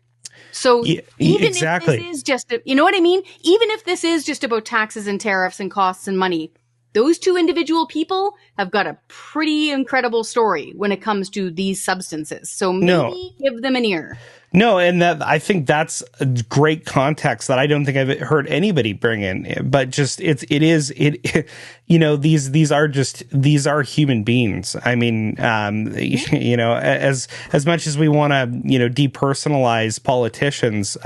So even if this is just, you know what I mean? Even if this is just about taxes and tariffs and costs and money, those two individual people have got a pretty incredible story when it comes to these substances. So maybe give them an ear. No, and that I think that's a great context that I don't think I've heard anybody bring in. But just you know, these are human beings. I mean, you know, as much as we want to, you know, depersonalize politicians,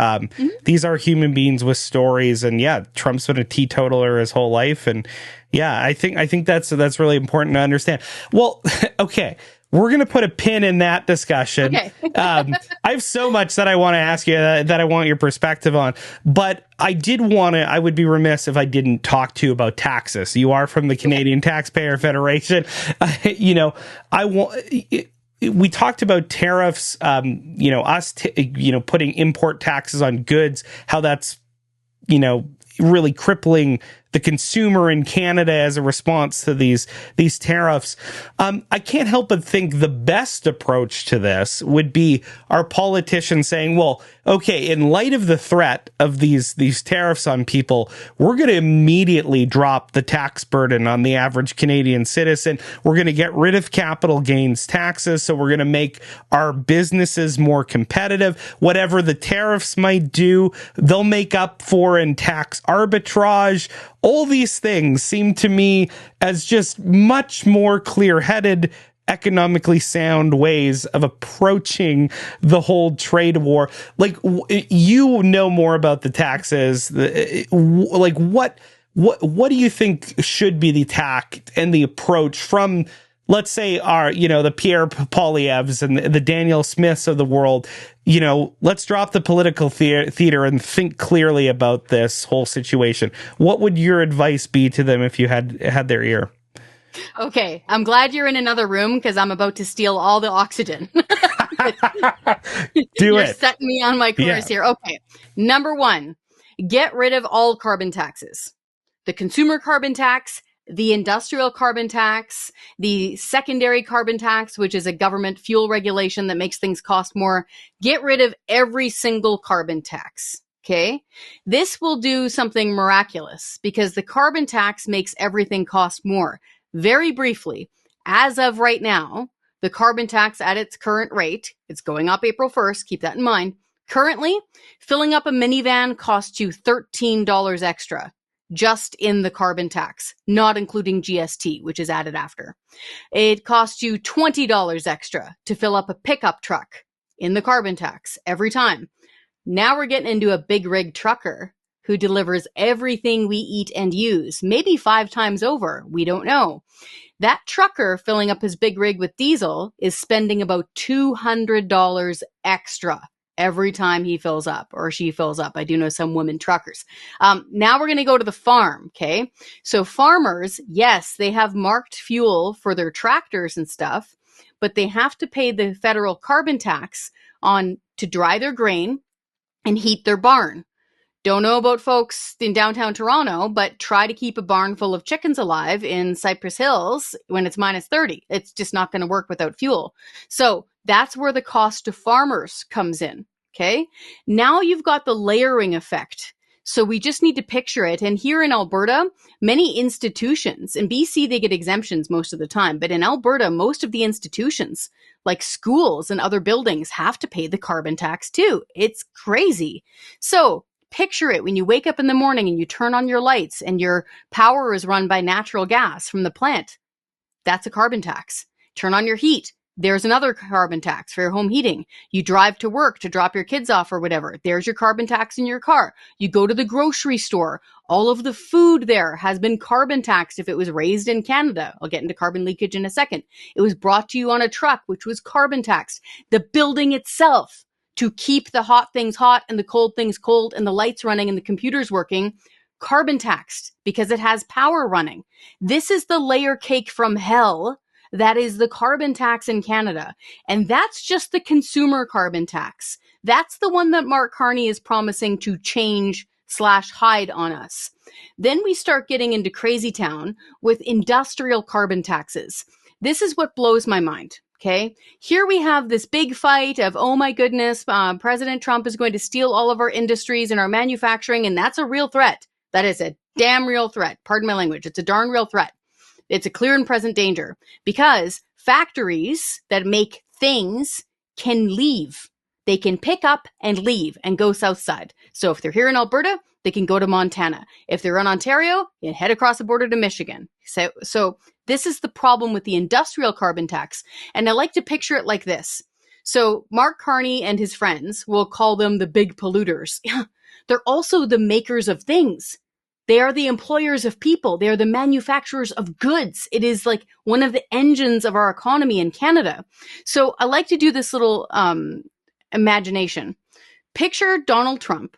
these are human beings with stories. And Trump's been a teetotaler his whole life, and I think that's really important to understand. Well, okay. We're going to put a pin in that discussion. Okay. I have so much that I want to ask you that I want your perspective on, but I would be remiss if I didn't talk to you about taxes. You are from the Canadian Taxpayers Federation. You know, we talked about tariffs, you know, putting import taxes on goods, how that's, you know, really crippling the consumer in Canada as a response to these tariffs. I can't help but think the best approach to this would be our politicians saying, well, okay, in light of the threat of these tariffs on people, we're going to immediately drop the tax burden on the average Canadian citizen. We're going to get rid of capital gains taxes. So we're going to make our businesses more competitive. Whatever the tariffs might do, they'll make up for in tax arbitrage. All these things seem to me as just much more clear-headed, economically sound ways of approaching the whole trade war. Like, you know more about the taxes. Like, what do you think should be the tack and the approach from, let's say, the Pierre Poilievres and the Daniel Smiths of the world? Let's drop the political theater and think clearly about this whole situation. What would your advice be to them if you had their ear? Okay, I'm glad you're in another room because I'm about to steal all the oxygen. You're setting me on my course here. Okay, number one, get rid of all carbon taxes. The consumer carbon tax, the industrial carbon tax, the secondary carbon tax, which is a government fuel regulation that makes things cost more. Get rid of every single carbon tax. Okay, this will do something miraculous because the carbon tax makes everything cost more. Very briefly, as of right now, the carbon tax at its current rate, it's going up April 1st, keep that in mind. Currently, filling up a minivan costs you $13 extra just in the carbon tax, not including GST, which is added after. It costs you $20 extra to fill up a pickup truck in the carbon tax every time. Now we're getting into a big rig trucker who delivers everything we eat and use, maybe 5 times over. We don't know. That trucker filling up his big rig with diesel is spending about $200 extra every time he fills up or she fills up. I do know some women truckers. Now we're going to go to the farm. Okay. So farmers, yes, they have marked fuel for their tractors and stuff, but they have to pay the federal carbon tax to dry their grain and heat their barn. Don't know about folks in downtown Toronto, but try to keep a barn full of chickens alive in Cypress Hills when it's minus 30. It's just not going to work without fuel. So that's where the cost to farmers comes in. Okay. Now you've got the layering effect. So we just need to picture it. And here in Alberta, many institutions, in BC, they get exemptions most of the time. But in Alberta, most of the institutions, like schools and other buildings, have to pay the carbon tax too. It's crazy. So picture it when you wake up in the morning and you turn on your lights and your power is run by natural gas from the plant. That's a carbon tax. Turn on your heat. There's another carbon tax for your home heating. You drive to work to drop your kids off or whatever. There's your carbon tax in your car. You go to the grocery store. All of the food there has been carbon taxed if it was raised in Canada. I'll get into carbon leakage in a second. It was brought to you on a truck, which was carbon taxed. The building itself, to keep the hot things hot and the cold things cold and the lights running and the computers working, carbon taxed because it has power running. This is the layer cake from hell. That is the carbon tax in Canada. And that's just the consumer carbon tax. That's the one that Mark Carney is promising to change/hide on us. Then we start getting into crazy town with industrial carbon taxes. This is what blows my mind. Okay, here we have this big fight of, oh my goodness, President Trump is going to steal all of our industries and our manufacturing, and that's a real threat. That is a damn real threat. Pardon my language. It's a darn real threat. It's a clear and present danger because factories that make things can leave. They can pick up and leave and go south side. So if they're here in Alberta, they can go to Montana. If they're in Ontario, you head across the border to Michigan. So this is the problem with the industrial carbon tax. And I like to picture it like this. So Mark Carney and his friends, will call them the big polluters. They're also the makers of things. They are the employers of people. They are the manufacturers of goods. It is like one of the engines of our economy in Canada. So I like to do this little imagination. Picture Donald Trump.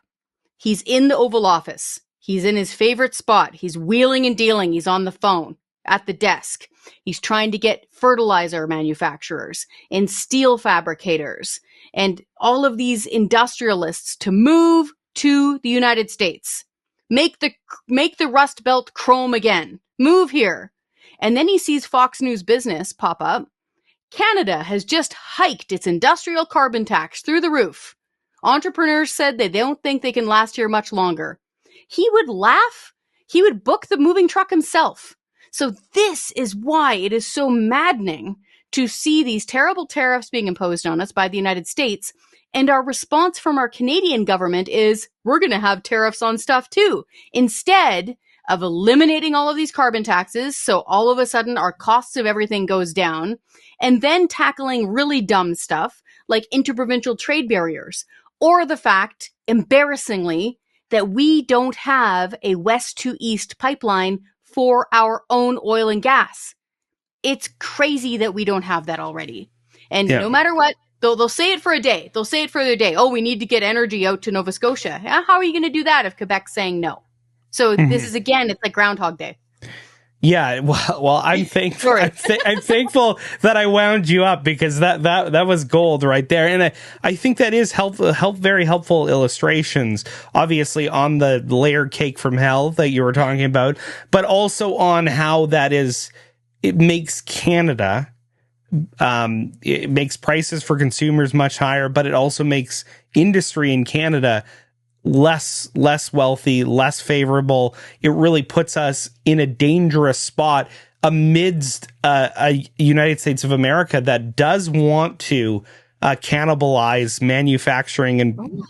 He's in the Oval Office. He's in his favorite spot. He's wheeling and dealing. He's on the phone at the desk. He's trying to get fertilizer manufacturers and steel fabricators and all of these industrialists to move to the United States. Make the Rust Belt chrome again. Move here. And then he sees Fox News Business pop up. Canada has just hiked its industrial carbon tax through the roof. Entrepreneurs said that they don't think they can last here much longer. He would laugh. He would book the moving truck himself. So this is why it is so maddening to see these terrible tariffs being imposed on us by the United States. And our response from our Canadian government is, we're going to have tariffs on stuff too, instead of eliminating all of these carbon taxes, so all of a sudden our costs of everything goes down, and then tackling really dumb stuff like interprovincial trade barriers, or the fact, embarrassingly, that we don't have a west to east pipeline for our own oil and gas. It's crazy that we don't have that already. And no matter what, they'll say it for a day. They'll say it for a day. Oh, we need to get energy out to Nova Scotia. How are you going to do that if Quebec's saying no? So this is, again, it's like Groundhog Day. Yeah, well, I'm thankful. I'm thankful that I wound you up, because that was gold right there, and I think that is very helpful illustrations, obviously on the layered cake from hell that you were talking about, but also on how it makes Canada, it makes prices for consumers much higher, but it also makes industry in Canada less wealthy, less favorable. It really puts us in a dangerous spot amidst a United States of America that does want to cannibalize manufacturing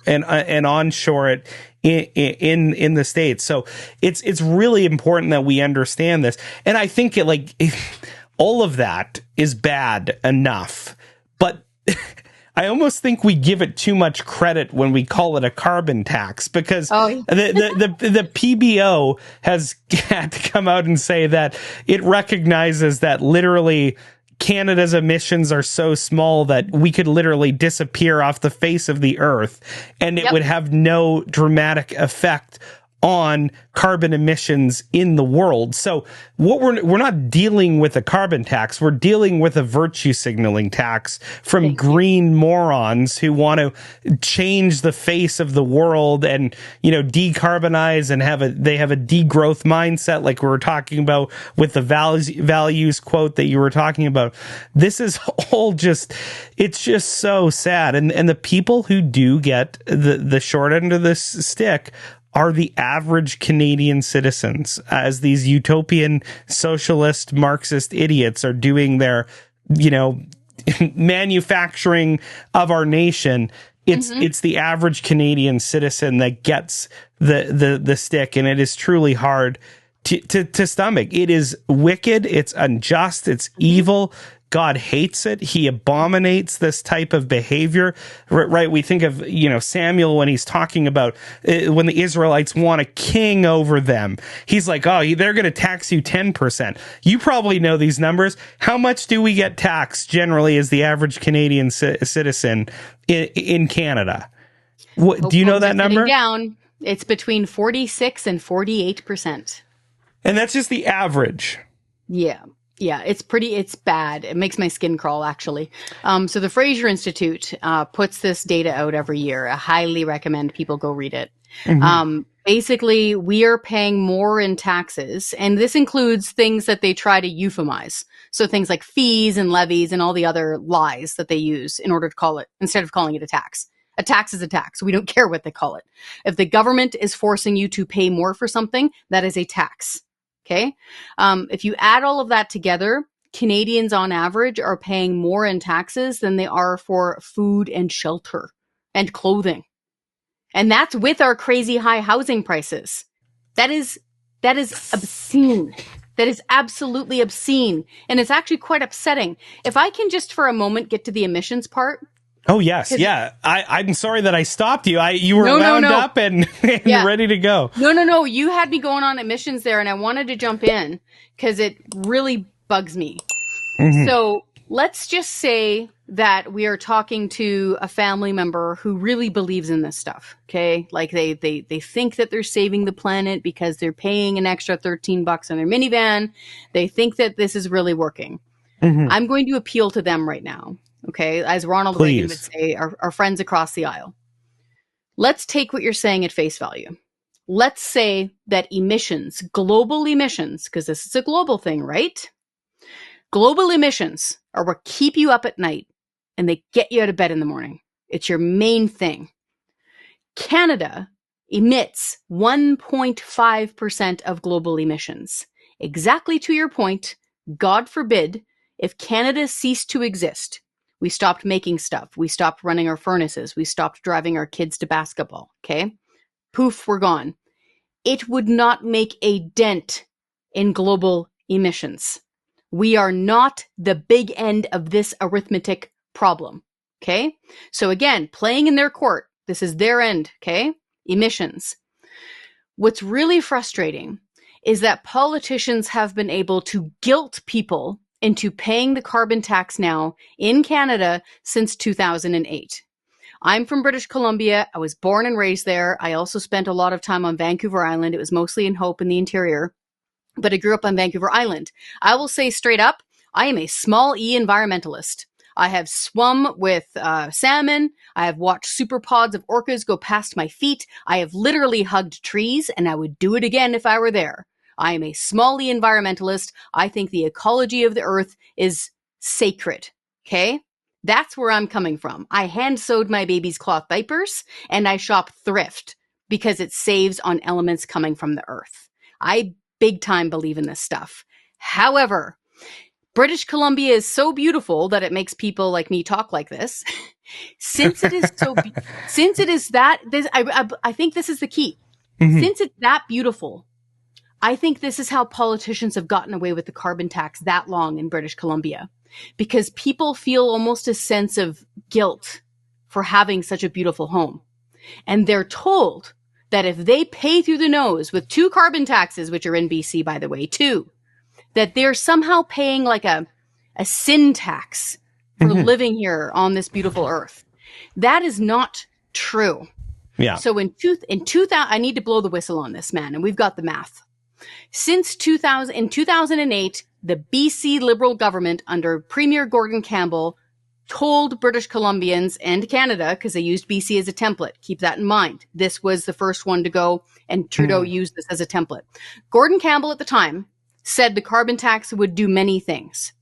and onshore it in the States. So it's really important that we understand this. And I think all of that is bad enough, but I almost think we give it too much credit when we call it a carbon tax, because the PBO has had to come out and say that it recognizes that literally Canada's emissions are so small that we could literally disappear off the face of the earth, and it would have no dramatic effect on carbon emissions in the world. So what we're not dealing with a carbon tax, we're dealing with a virtue signaling tax from green morons who want to change the face of the world and, decarbonize and they have a degrowth mindset, like we were talking about with the values quote that you were talking about. This is all it's just so sad. And the people who do get the short end of this stick are the average Canadian citizens, as these utopian socialist Marxist idiots are doing their, manufacturing of our nation. It's the average Canadian citizen that gets the stick, and it is truly hard to stomach. It is wicked, it's unjust, it's evil. God hates it. He abominates this type of behavior, right? We think of, Samuel when he's talking about when the Israelites want a king over them. He's like, oh, they're going to tax you 10%. You probably know these numbers. How much do we get taxed generally as the average Canadian citizen in Canada? Do you know that number? Down. It's between 46 and 48%. And that's just the average. Yeah. Yeah, it's bad. It makes my skin crawl, actually. So the Fraser Institute puts this data out every year. I highly recommend people go read it. Basically, we are paying more in taxes, and this includes things that they try to euphemize. So things like fees and levies and all the other lies that they use in order to call it, instead of calling it a tax. A tax is a tax. We don't care what they call it. If the government is forcing you to pay more for something, that is a tax. Okay. If you add all of that together, Canadians on average are paying more in taxes than they are for food and shelter and clothing. And that's with our crazy high housing prices. That is obscene. That is absolutely obscene. And it's actually quite upsetting. If I can just for a moment get to the emissions part. Oh, yes. Yeah. I'm sorry that I stopped you. You were wound up and ready to go. No. You had me going on emissions there, and I wanted to jump in because it really bugs me. So let's just say that we are talking to a family member who really believes in this stuff. Okay. Like they think that they're saving the planet because they're paying an extra $13 on their minivan. They think that this is really working. I'm going to appeal to them right now. Okay, as Ronald Reagan would say, our friends across the aisle. Let's take what you're saying at face value. Let's say that emissions, global emissions, because this is a global thing, right? Global emissions are what keep you up at night and they get you out of bed in the morning. It's your main thing. Canada emits 1.5% of global emissions. Exactly to your point, God forbid, if Canada ceased to exist, we stopped making stuff. We stopped running our furnaces. We stopped driving our kids to basketball. Okay. Poof, we're gone. it would not make a dent in global emissions. We are not the big end of this arithmetic problem. Okay. So again, playing in their court, this is their end. Okay. Emissions. What's really frustrating is that politicians have been able to guilt people into paying the carbon tax now in Canada since 2008. I'm from British Columbia. I was born and raised there. I also spent a lot of time on Vancouver Island. It was mostly in Hope in the interior, but I grew up on Vancouver Island. I will say straight up, I am a small E environmentalist. I have swum with salmon. I have watched superpods of orcas go past my feet. I have literally hugged trees, and I would do it again if I were there. I am a small E environmentalist. I think the ecology of the earth is sacred. Okay? That's where I'm coming from. I hand sewed my baby's cloth diapers, and I shop thrift because it saves on elements coming from the earth. I big time believe in this stuff. However, British Columbia is so beautiful that it makes people like me talk like this. Since it is so, since it is that, I think this is the key. Mm-hmm. Since it's that beautiful, I think this is how politicians have gotten away with the carbon tax that long in British Columbia, because people feel almost a sense of guilt for having such a beautiful home. And they're told that if they pay through the nose with 2 carbon taxes, which are in BC, by the way, 2, that they're somehow paying like a sin tax for living here on this beautiful earth. That is not true. Yeah. So in 2000, I need to blow the whistle on this, man, and we've got the math. Since 2008, the BC Liberal government under Premier Gordon Campbell told British Columbians and Canada, because they used BC as a template. Keep that in mind. This was the first one to go, and Trudeau used this as a template. Gordon Campbell at the time said the carbon tax would do many things.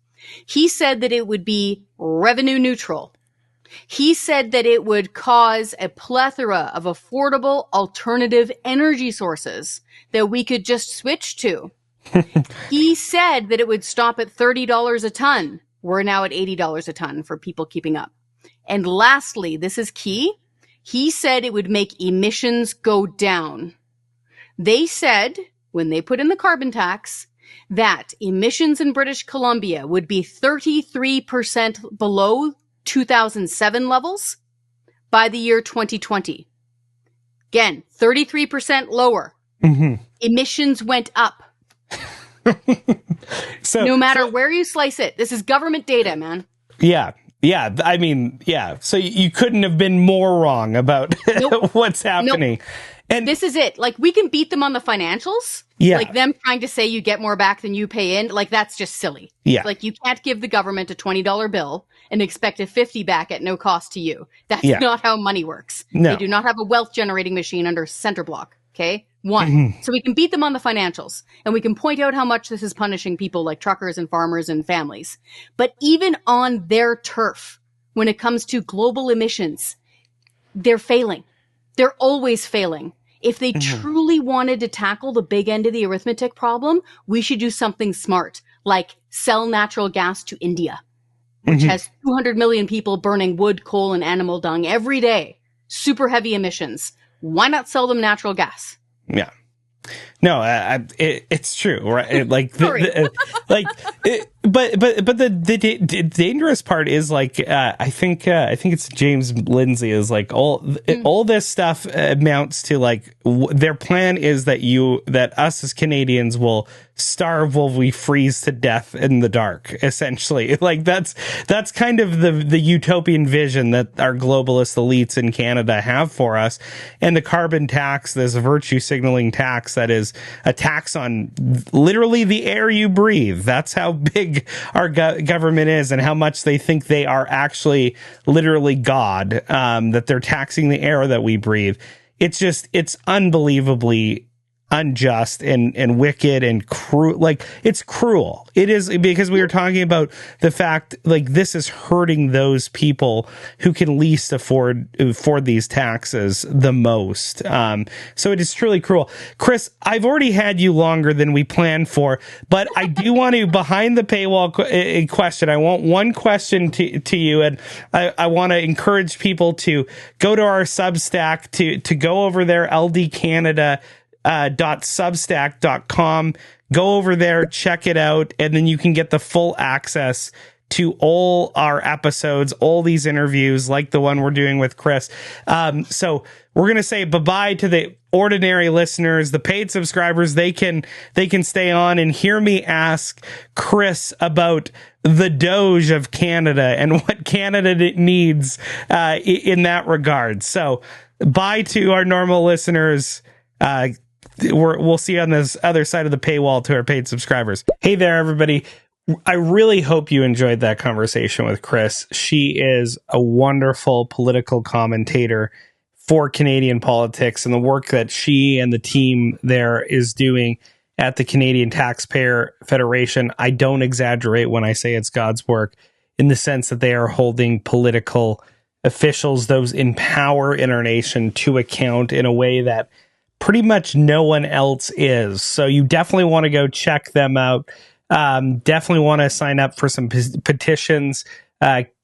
He said that it would be revenue neutral. He said that it would cause a plethora of affordable alternative energy sources that we could just switch to. He said that it would stop at $30 a ton. We're now at $80 a ton for people keeping up. And lastly, this is key. He said it would make emissions go down. They said, when they put in the carbon tax, that emissions in British Columbia would be 33% below 2007 levels by the year 2020. Again, 33% lower. Mm-hmm. Emissions went up. No matter where you slice it. This is government data, man. Yeah. Yeah. I mean, yeah. So you couldn't have been more wrong about what's happening. Nope. And this is it. Like, we can beat them on the financials. Yeah. Like, them trying to say you get more back than you pay in. Like, that's just silly. Yeah. Like, you can't give the government a $20 bill and expect a $50 back at no cost to you. That's not how money works. No. They do not have a wealth generating machine under center block. Okay. One. Mm-hmm. So we can beat them on the financials, and we can point out how much this is punishing people like truckers and farmers and families. But even on their turf, when it comes to global emissions, they're failing. They're always failing. If they truly wanted to tackle the big end of the arithmetic problem, we should do something smart, like sell natural gas to India, which has 200 million people burning wood, coal, and animal dung every day. Super heavy emissions. Why not sell them natural gas? Yeah. No, it's true, right? Like, but the dangerous part is, like, I think it's James Lindsay is like all this stuff amounts to, like, their plan is that us as Canadians will starve while we freeze to death in the dark, essentially. Like, that's kind of the utopian vision that our globalist elites in Canada have for us. And the carbon tax, this virtue signaling tax that is a tax on literally the air you breathe. That's how big our government is, and how much they think they are actually literally God, that they're taxing the air that we breathe. It's unbelievably unjust and wicked and cruel. Like, it's cruel. It is, because we were talking about the fact, like, this is hurting those people who can least afford these taxes the most. So it is truly cruel. Chris, I've already had you longer than we planned for, but I do want to, behind the paywall question, I want one question to you, and I want to encourage people to go to our Substack, to go over there, LD Canada .substack.com. Go over there, check it out, and then you can get the full access to all our episodes, all these interviews like the one we're doing with Chris. So we're going to say bye-bye to the ordinary listeners, the paid subscribers. They can stay on and hear me ask Chris about the Doge of Canada and what Canada needs in that regard. So bye to our normal listeners. We'll see you on this other side of the paywall to our paid subscribers. Hey there, everybody. I really hope you enjoyed that conversation with Chris. She is a wonderful political commentator for Canadian politics, and the work that she and the team there is doing at the Canadian Taxpayer Federation. I don't exaggerate when I say it's God's work, in the sense that they are holding political officials, those in power in our nation, to account in a way that pretty much no one else is. So you definitely want to go check them out. Definitely want to sign up for some petitions.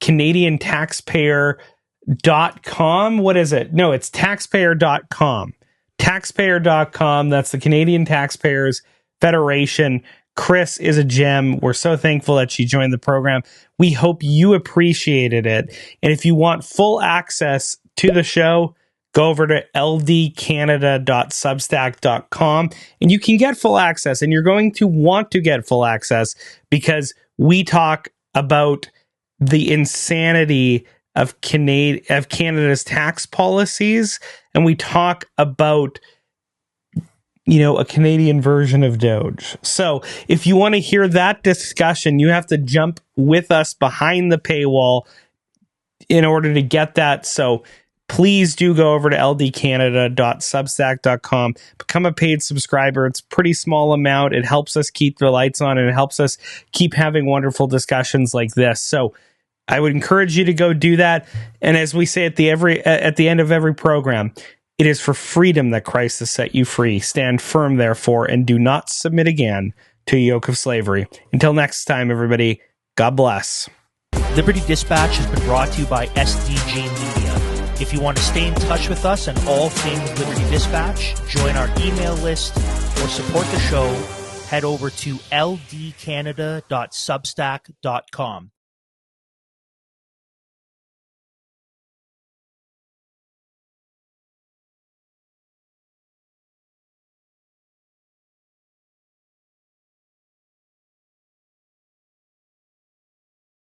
Canadian Taxpayer.com. What is it? No, it's taxpayer.com. Taxpayer.com. That's the Canadian Taxpayers Federation. Chris is a gem. We're so thankful that she joined the program. We hope you appreciated it. And if you want full access to the show, go over to ldcanada.substack.com and you can get full access. And you're going to want to get full access because we talk about the insanity of Canada's tax policies, and we talk about, a Canadian version of Doge. So if you want to hear that discussion, you have to jump with us behind the paywall in order to get that. So please do go over to ldcanada.substack.com, become a paid subscriber. It's a pretty small amount. It helps us keep the lights on, and it helps us keep having wonderful discussions like this. So I would encourage you to go do that. And as we say at the end of every program, it is for freedom that Christ has set you free. Stand firm, therefore, and do not submit again to a yoke of slavery. Until next time, everybody, God bless. Liberty Dispatch has been brought to you by SDG Media. If you want to stay in touch with us on all things Liberty Dispatch, join our email list, or support the show, head over to ldcanada.substack.com.